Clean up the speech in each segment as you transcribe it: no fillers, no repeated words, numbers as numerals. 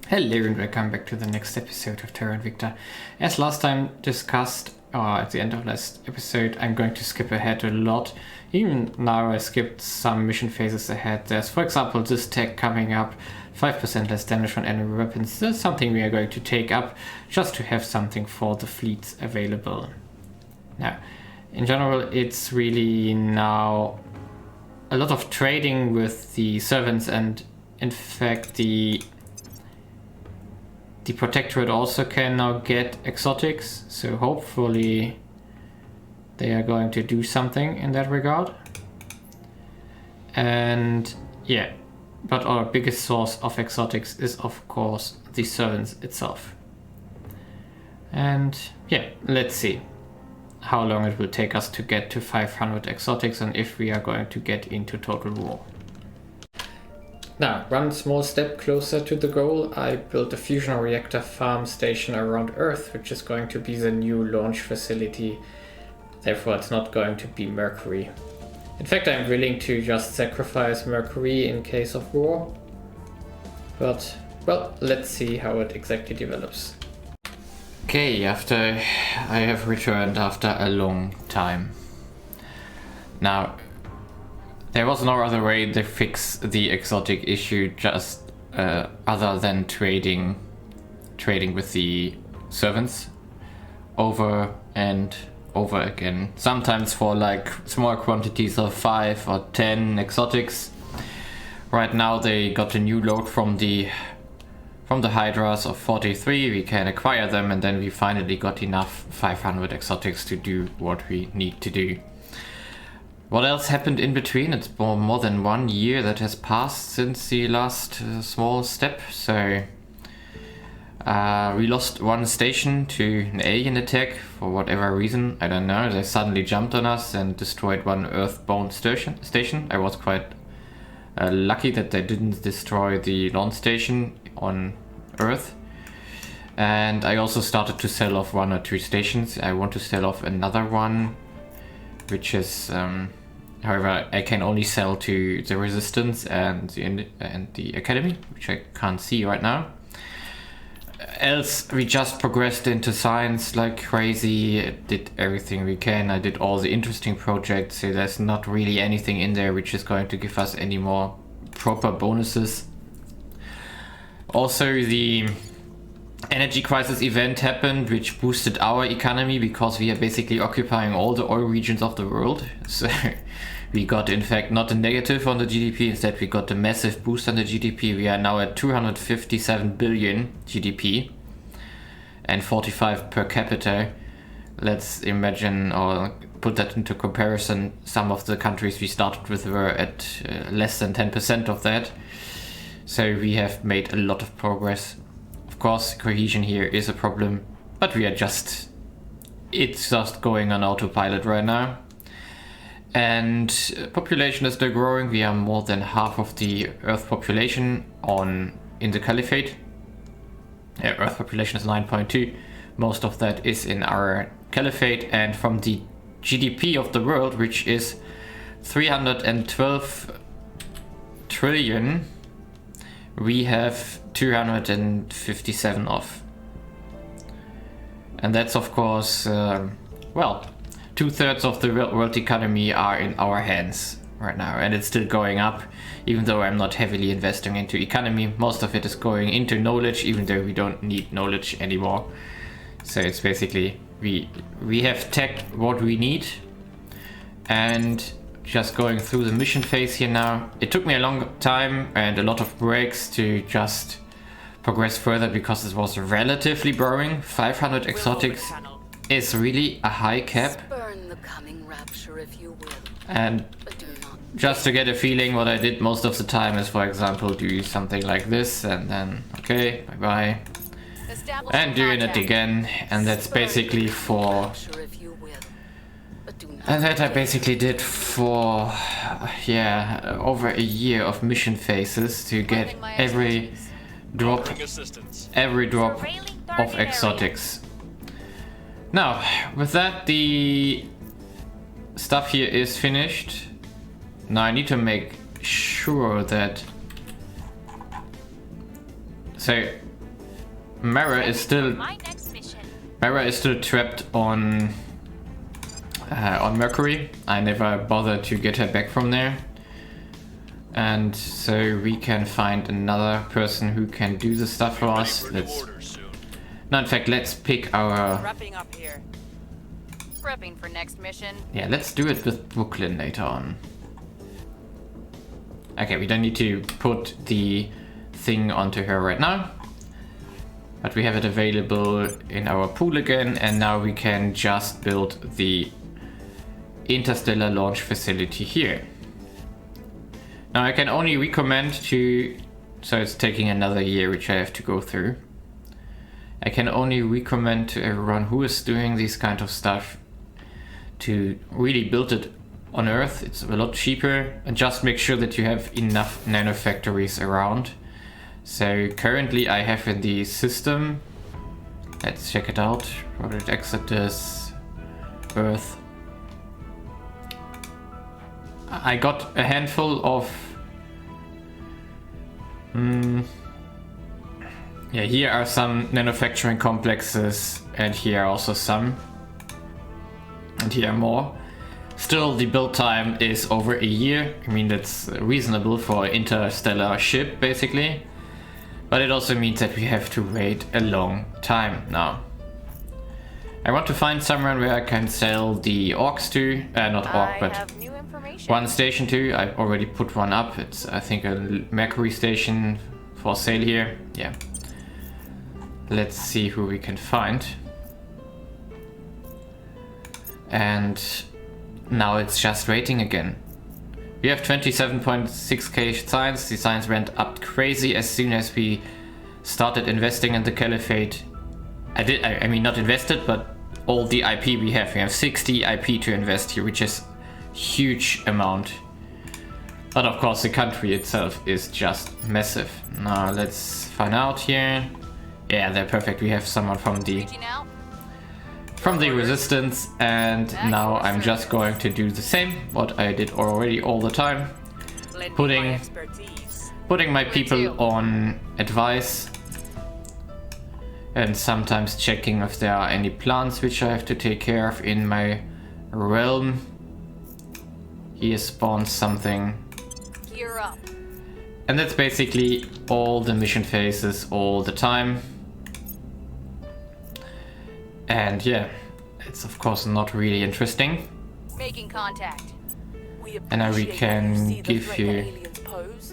Hello and welcome back to the next episode of Terra Invicta. As last time discussed, at the end of last episode, I'm going to skip ahead a lot. Even now I skipped some mission phases ahead. There's, for example, this tech coming up, 5% less damage on enemy weapons. That's something we are going to take up, just to have something for the fleets available. Now, in general, it's really now a lot of trading with the servants, and in fact the Protectorate also can now get exotics, so hopefully they are going to do something in that regard. And yeah, but our biggest source of exotics is of course the servants itself. And yeah, let's see how long it will take us to get to 500 exotics and if we are going to get into total war. Now, one small step closer to the goal, I built a fusion reactor farm station around Earth, which is going to be the new launch facility. Therefore, it's not going to be Mercury. In fact, I'm willing to just sacrifice Mercury in case of war. But, well, let's see how it exactly develops. Okay, I have returned after a long time. Now, there was no other way to fix the exotic issue just other than trading with the servants over and over again. Sometimes for like small quantities of 5 or 10 exotics. Right now they got a new load from the Hydras of 43. We can acquire them, and then we finally got enough 500 exotics to do what we need to do. What else happened in between? It's more than 1 year that has passed since the last small step. So we lost one station to an alien attack for whatever reason. I don't know. They suddenly jumped on us and destroyed one Earthbound station. I was quite lucky that they didn't destroy the launch station on Earth. And I also started to sell off 1 or 2 stations. I want to sell off another one, which is however, I can only sell to the Resistance and the Academy, which I can't see right now. Else, we just progressed into science like crazy, did everything we can. I did all the interesting projects, so there's not really anything in there which is going to give us any more proper bonuses. Also, the energy crisis event happened, which boosted our economy because we are basically occupying all the oil regions of the world. So we got, in fact, not a negative on the GDP, instead we got a massive boost on the GDP. We are now at 257 billion GDP and 45 per capita. Let's imagine or put that into comparison. Some of the countries we started with were at less than 10% of that. So we have made a lot of progress. Of course, cohesion here is a problem, but it's just going on autopilot right now. And population is still growing. We are more than half of the Earth population in the Caliphate. Earth population is 9.2. Most of that is in our Caliphate, and from the GDP of the world, which is 312 trillion, we have 257 of. And that's of course, 2/3 of the world economy are in our hands right now, and it's still going up. Even though I'm not heavily investing into economy, most of it is going into knowledge, even though we don't need knowledge anymore. So it's basically, we have tech what we need, and just going through the mission phase here now. It took me a long time and a lot of breaks to just progress further because it was relatively boring. 500 exotics is really a high cap. And just to get a feeling, what I did most of the time is, for example, do something like this and then, okay, bye-bye. And doing it again, and that's basically for... And that I basically did for, over a year of mission phases to get every drop of exotics. Now, with that, the stuff here is finished. Now I need to make sure that... So, Mara is still trapped on Mercury. I never bothered to get her back from there. And so we can find another person who can do the stuff for us. No, in fact, let's pick our... Wrapping up here. Prepping for next mission. Yeah, let's do it with Brooklyn later on. Okay, we don't need to put the thing onto her right now. But we have it available in our pool again, and now we can just build the interstellar launch facility here. Now I can only recommend to... So it's taking another year, which I have to go through. I can only recommend to everyone who is doing this kind of stuff to really build it on Earth. It's a lot cheaper, and just make sure that you have enough nanofactories around. So currently I have in the system, let's check it out, Project Exodus, Earth. I got a handful of, yeah, here are some manufacturing complexes, and here are also some, and here are more. Still, the build time is over a year. I mean, that's reasonable for an interstellar ship, basically. But it also means that we have to wait a long time now. I want to find someone where I can sell the orcs to. Not orc, but one station to. I already put one up. It's, I think, a Mercury station for sale here. Yeah. Let's see who we can find. And now it's just waiting again. We have 27.6k science. The science went up crazy as soon as we started investing in the Caliphate. I mean not invested, but all the IP we have. We have 60 IP to invest here, which is huge amount. But of course the country itself is just massive. Now let's find out here. Yeah, they're perfect. We have someone from the resistance, and now I'm just going to do the same what I did already all the time, putting my people on advice and sometimes checking if there are any plants which I have to take care of in my realm. Here spawns something, and that's basically all the mission phases all the time. And yeah, it's of course not really interesting. Making contact. And now we can give you...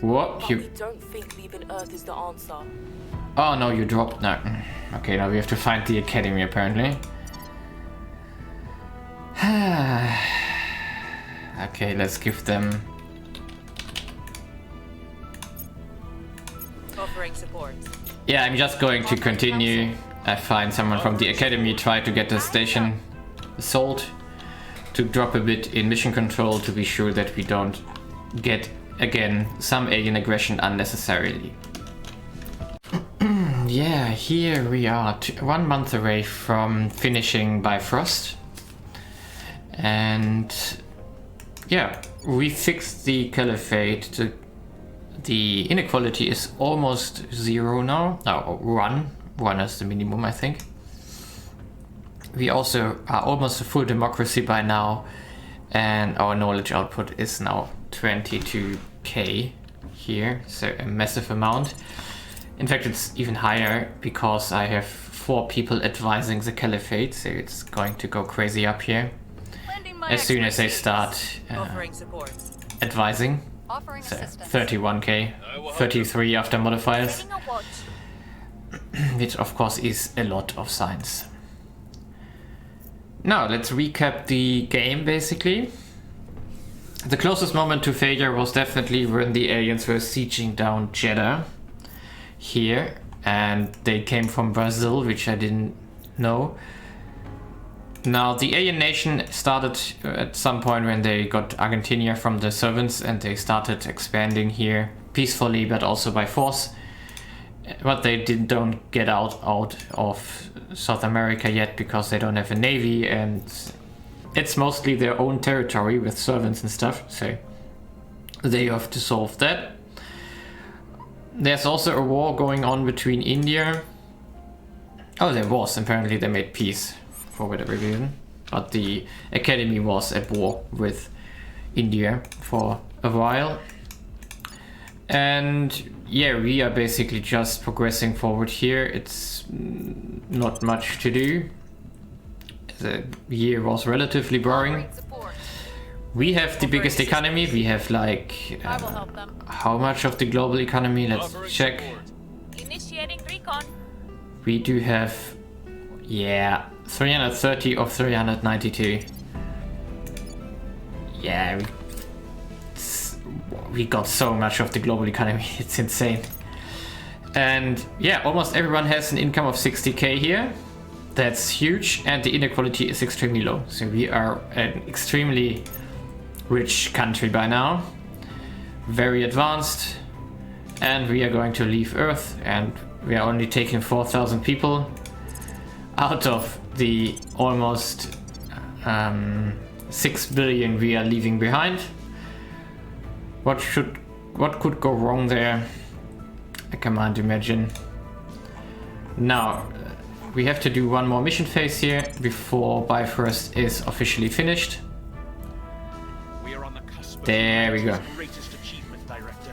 What? You... don't think leaving Earth is the answer. Oh no, you dropped... No. Okay, now we have to find the academy apparently. Okay, let's give them... Offering support. Yeah, I'm just going to continue. I find someone from the academy, try to get the station sold, to drop a bit in mission control to be sure that we don't get, again, some alien aggression unnecessarily. Yeah, here we are, 1 month away from finishing Bifrost. And yeah, we fixed the Caliphate. The inequality is almost 0 now. No, 1. 1 is the minimum, I think. We also are almost a full democracy by now, and our knowledge output is now 22k here, so a massive amount. In fact, it's even higher because I have 4 people advising the Caliphate, so it's going to go crazy up here as soon as they start advising. So 31k, 33 after modifiers. Which of course is a lot of science. Now let's recap the game basically. The closest moment to failure was definitely when the aliens were sieging down Jeddah here, and they came from Brazil, which I didn't know. Now the alien nation started at some point when they got Argentina from the servants, and they started expanding here peacefully but also by force. But they don't get out of South America yet because they don't have a navy, and it's mostly their own territory with servants and stuff, so they have to solve that. There's also a war going on between India Oh, there was. Apparently they made peace for whatever reason. But the academy was at war with India for a while. And yeah, we are basically just progressing forward here. It's not much to do. The year was relatively boring. We have the biggest economy. We have like how much of the global economy? Let's check. Initiating recon. We do have, yeah, 330 of 392. Yeah, we got so much of the global economy. It's insane. And yeah, almost everyone has an income of 60k here. That's huge, and the inequality is extremely low. So we are an extremely rich country by now, very advanced, and we are going to leave Earth, and we are only taking 4,000 people out of the almost 6 billion we are leaving behind. What could go wrong there? I can't imagine. Now we have to do one more mission phase here before Bifrost is officially finished. There we go. Greatest achievement, Director.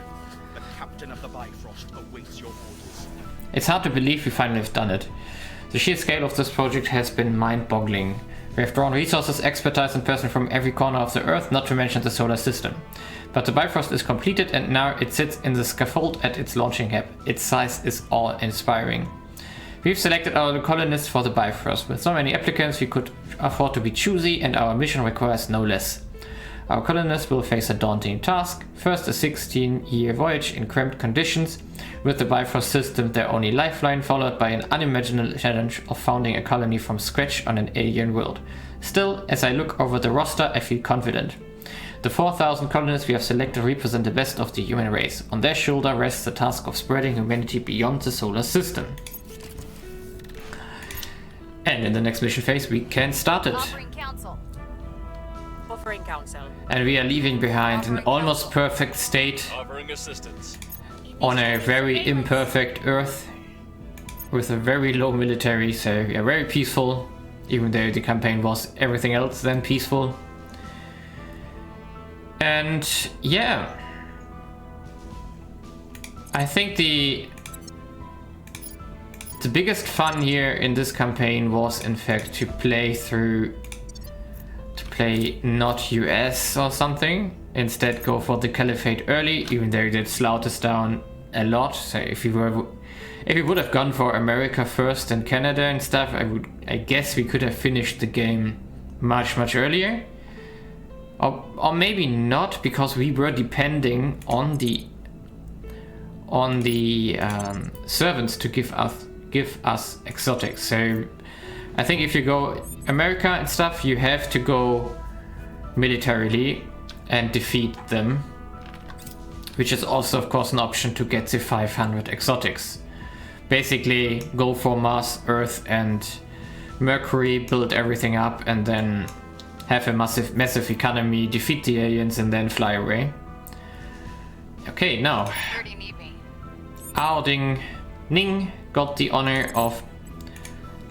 The captain of the Bifrost awaits your orders. It's hard to believe we finally have done it. The sheer scale of this project has been mind-boggling. We have drawn resources, expertise and personnel from every corner of the Earth, not to mention the solar system. But the Bifrost is completed and now it sits in the scaffold at its launching hub. Its size is awe-inspiring. We've selected our colonists for the Bifrost. With so many applicants, we could afford to be choosy, and our mission requires no less. Our colonists will face a daunting task. First, a 16-year voyage in cramped conditions, with the Bifrost system their only lifeline, followed by an unimaginable challenge of founding a colony from scratch on an alien world. Still, as I look over the roster, I feel confident. The 4,000 colonists we have selected represent the best of the human race. On their shoulder rests the task of spreading humanity beyond the solar system. And in the next mission phase, we can start it. Offering counsel. Offering counsel. And we are leaving behind an almost perfect state Offering assistance. on a very imperfect Earth with a very low military, so we are very peaceful, even though the campaign was everything else than peaceful. And yeah, I think the biggest fun here in this campaign was in fact to play not US or something, instead go for the Caliphate early, even though that slowed us down a lot. So if we would have gone for America first and Canada and stuff, I guess we could have finished the game much earlier. Or maybe not, because we were depending on the servants to give us exotics. So I think if you go America and stuff, you have to go militarily and defeat them, which is also of course an option to get the 500 exotics. Basically go for Mars, Earth and Mercury, build everything up, and then have a massive economy, defeat the aliens and then fly away. Okay, now Aoding Ning got the honor of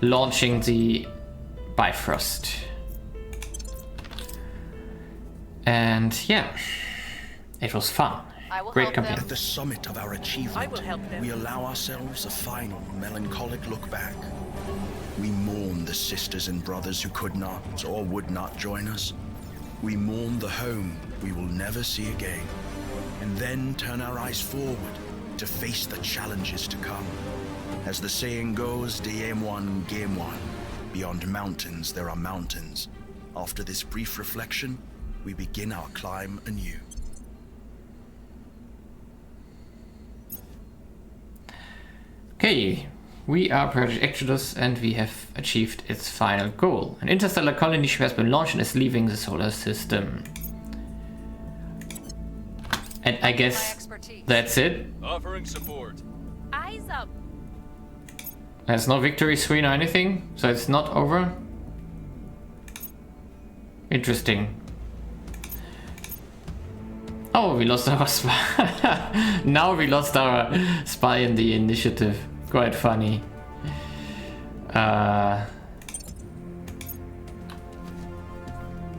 launching the Bifrost. And yeah, it was fun. Great campaign. At the summit of our achievement, we allow ourselves a final melancholic look back. We mourn the sisters and brothers who could not or would not join us. We mourn the home we will never see again, and then turn our eyes forward to face the challenges to come. As the saying goes, Game 1, Game 1. Beyond mountains, there are mountains. After this brief reflection, we begin our climb anew. Okay, we are Project Exodus and we have achieved its final goal. An interstellar colony ship has been launched and is leaving the solar system. And I guess that's it. Offering support. Eyes up. There's no victory screen or anything, so it's not over. Interesting. Oh, we lost our spy. Now we lost our spy in the initiative. Quite funny.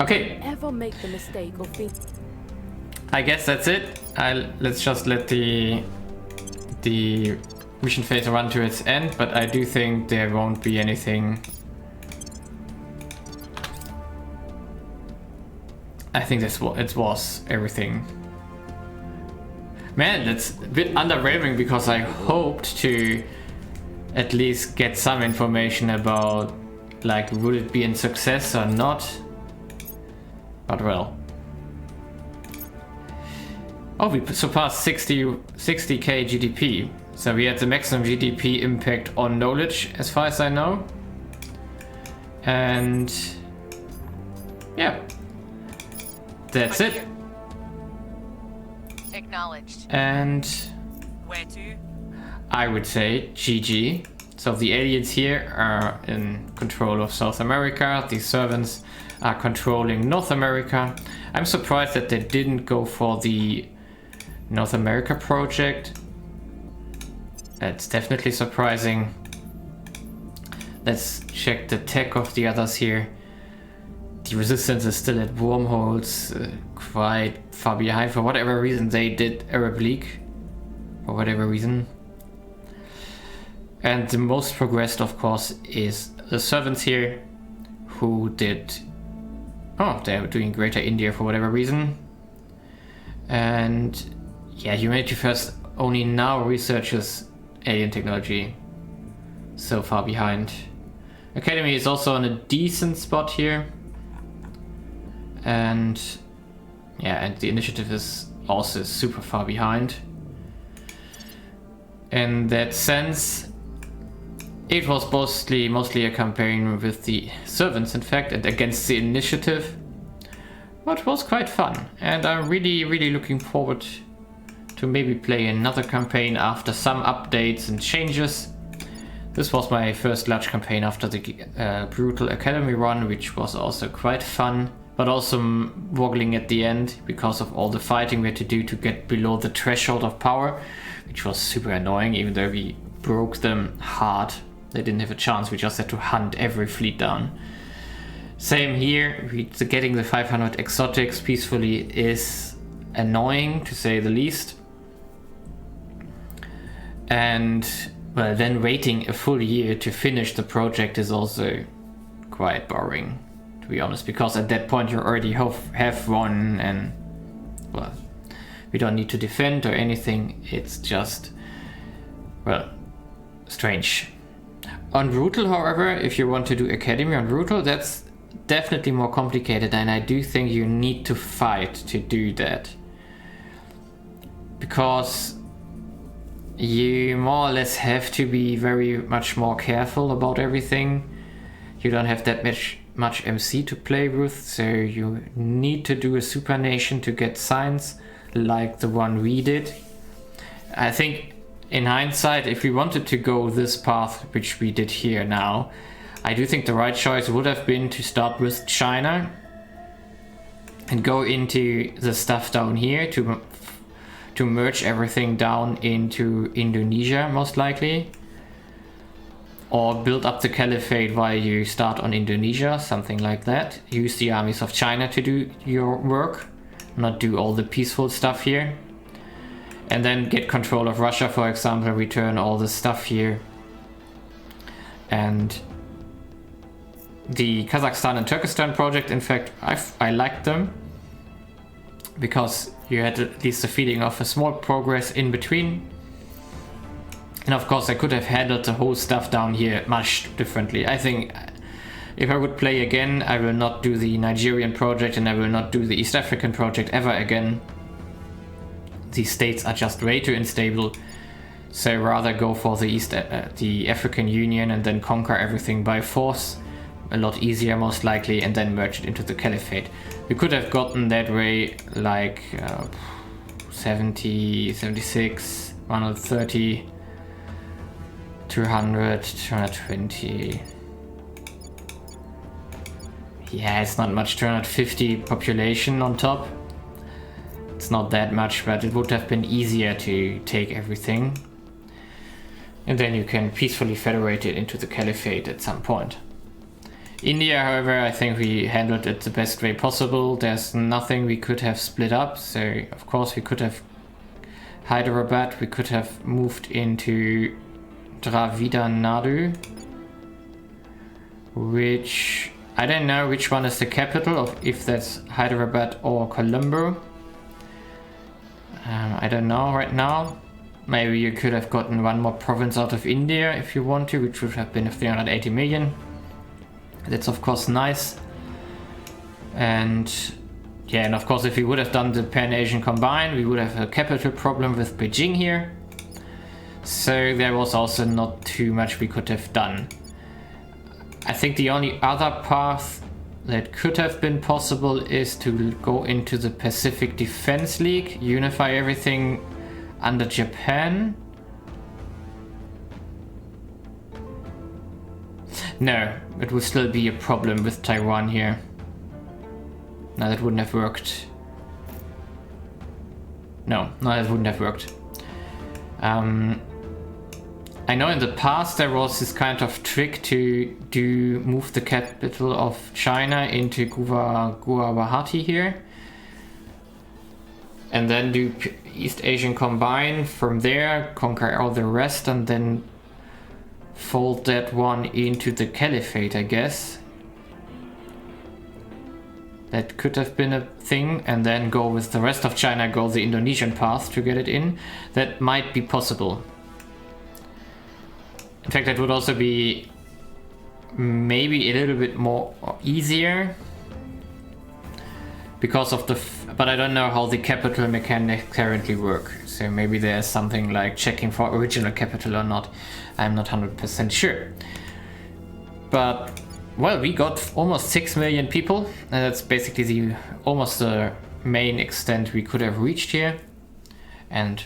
Okay. Ever make the mistake of being... I guess that's it. Let's just let the mission phase run to its end, but I do think there won't be anything. I think it was everything. Man, that's a bit underwhelming because I hoped to at least get some information about, like, would it be a success or not? But well. Oh, we surpassed 60k GDP. So we had the maximum GDP impact on knowledge, as far as I know. And yeah, that's it. Acknowledged. And Where to? I would say GG. So the aliens here are in control of South America. The servants are controlling North America. I'm surprised that they didn't go for the North America project. That's definitely surprising. Let's check the tech of the others here. The resistance is still at wormholes, quite far behind. For whatever reason they did Arab League. For whatever reason. And the most progressed, of course, is the servants here, who did... Oh, they're doing Greater India for whatever reason. And yeah, Humanity First only now researches alien technology. So far behind. Academy is also on a decent spot here. And yeah, and the initiative is also super far behind. In that sense, it was mostly a campaign with the servants, in fact, and against the initiative. But was quite fun, and I'm really looking forward to maybe play another campaign after some updates and changes. This was my first large campaign after the brutal Academy run, which was also quite fun, but also wobbling at the end because of all the fighting we had to do to get below the threshold of power, which was super annoying, even though we broke them hard. They didn't have a chance, we just had to hunt every fleet down. Same here, getting the 500 exotics peacefully is annoying, to say the least. And well, then waiting a full year to finish the project is also quite boring, to be honest, because at that point you already have won, and well, we don't need to defend or anything. It's just, well, strange. On Brutal, however, if you want to do Academy on Brutal, that's definitely more complicated, and I do think you need to fight to do that. Because you more or less have to be very much more careful about everything. You don't have that much MC to play with, so you need to do a super nation to get signs like the one we did. I think in hindsight, if we wanted to go this path, which we did here now, I do think the right choice would have been to start with China and go into the stuff down here to merge everything down into Indonesia, most likely. Or build up the caliphate while you start on Indonesia, something like that. Use the armies of China to do your work, not do all the peaceful stuff here. And then get control of Russia, for example, return all the stuff here. And the Kazakhstan and Turkestan project, in fact, I liked them. Because you had at least a feeling of a small progress in between. And of course I could have handled the whole stuff down here much differently. I think if I would play again, I will not do the Nigerian project and I will not do the East African project ever again. These states are just way too unstable. So I rather go for the African Union and then conquer everything by force. A lot easier most likely, and then merge it into the caliphate. We could have gotten that way like 70, 76, 130, 200, 220. Yeah, it's not much, 250 population on top. It's not that much, but it would have been easier to take everything. And then you can peacefully federate it into the caliphate at some point. India, however, I think we handled it the best way possible. There's nothing we could have split up. So, of course, we could have Hyderabad. We could have moved into Dravida Nadu. Which, I don't know which one is the capital, of if that's Hyderabad or Colombo. I don't know right now. Maybe you could have gotten one more province out of India if you want to, which would have been 380 million. That's of course nice. And yeah, and of course if we would have done the Pan-Asian combined, we would have a capital problem with Beijing here. So there was also not too much we could have done. I think the only other path that could have been possible is to go into the Pacific Defense League, unify everything under Japan. No, it would still be a problem with Taiwan here. No, that wouldn't have worked. No, that wouldn't have worked. I know in the past there was this kind of trick to move the capital of China into Guwahati here. And then do East Asian combine, from there conquer all the rest and then fold that one into the caliphate, I guess. That could have been a thing, and then go with the rest of China, go the Indonesian path to get it in. That might be possible. In fact, that would also be maybe a little bit more easier because of the but I don't know how the capital mechanics currently work. So maybe there's something like checking for original capital or not. I'm not 100% sure. But well, we got almost 6 million people, and that's basically almost the main extent we could have reached here. And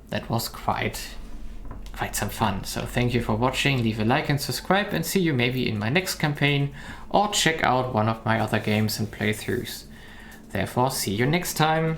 that was quite some fun. So thank you for watching, leave a like and subscribe, and see you maybe in my next campaign, or check out one of my other games and playthroughs. Therefore, see you next time.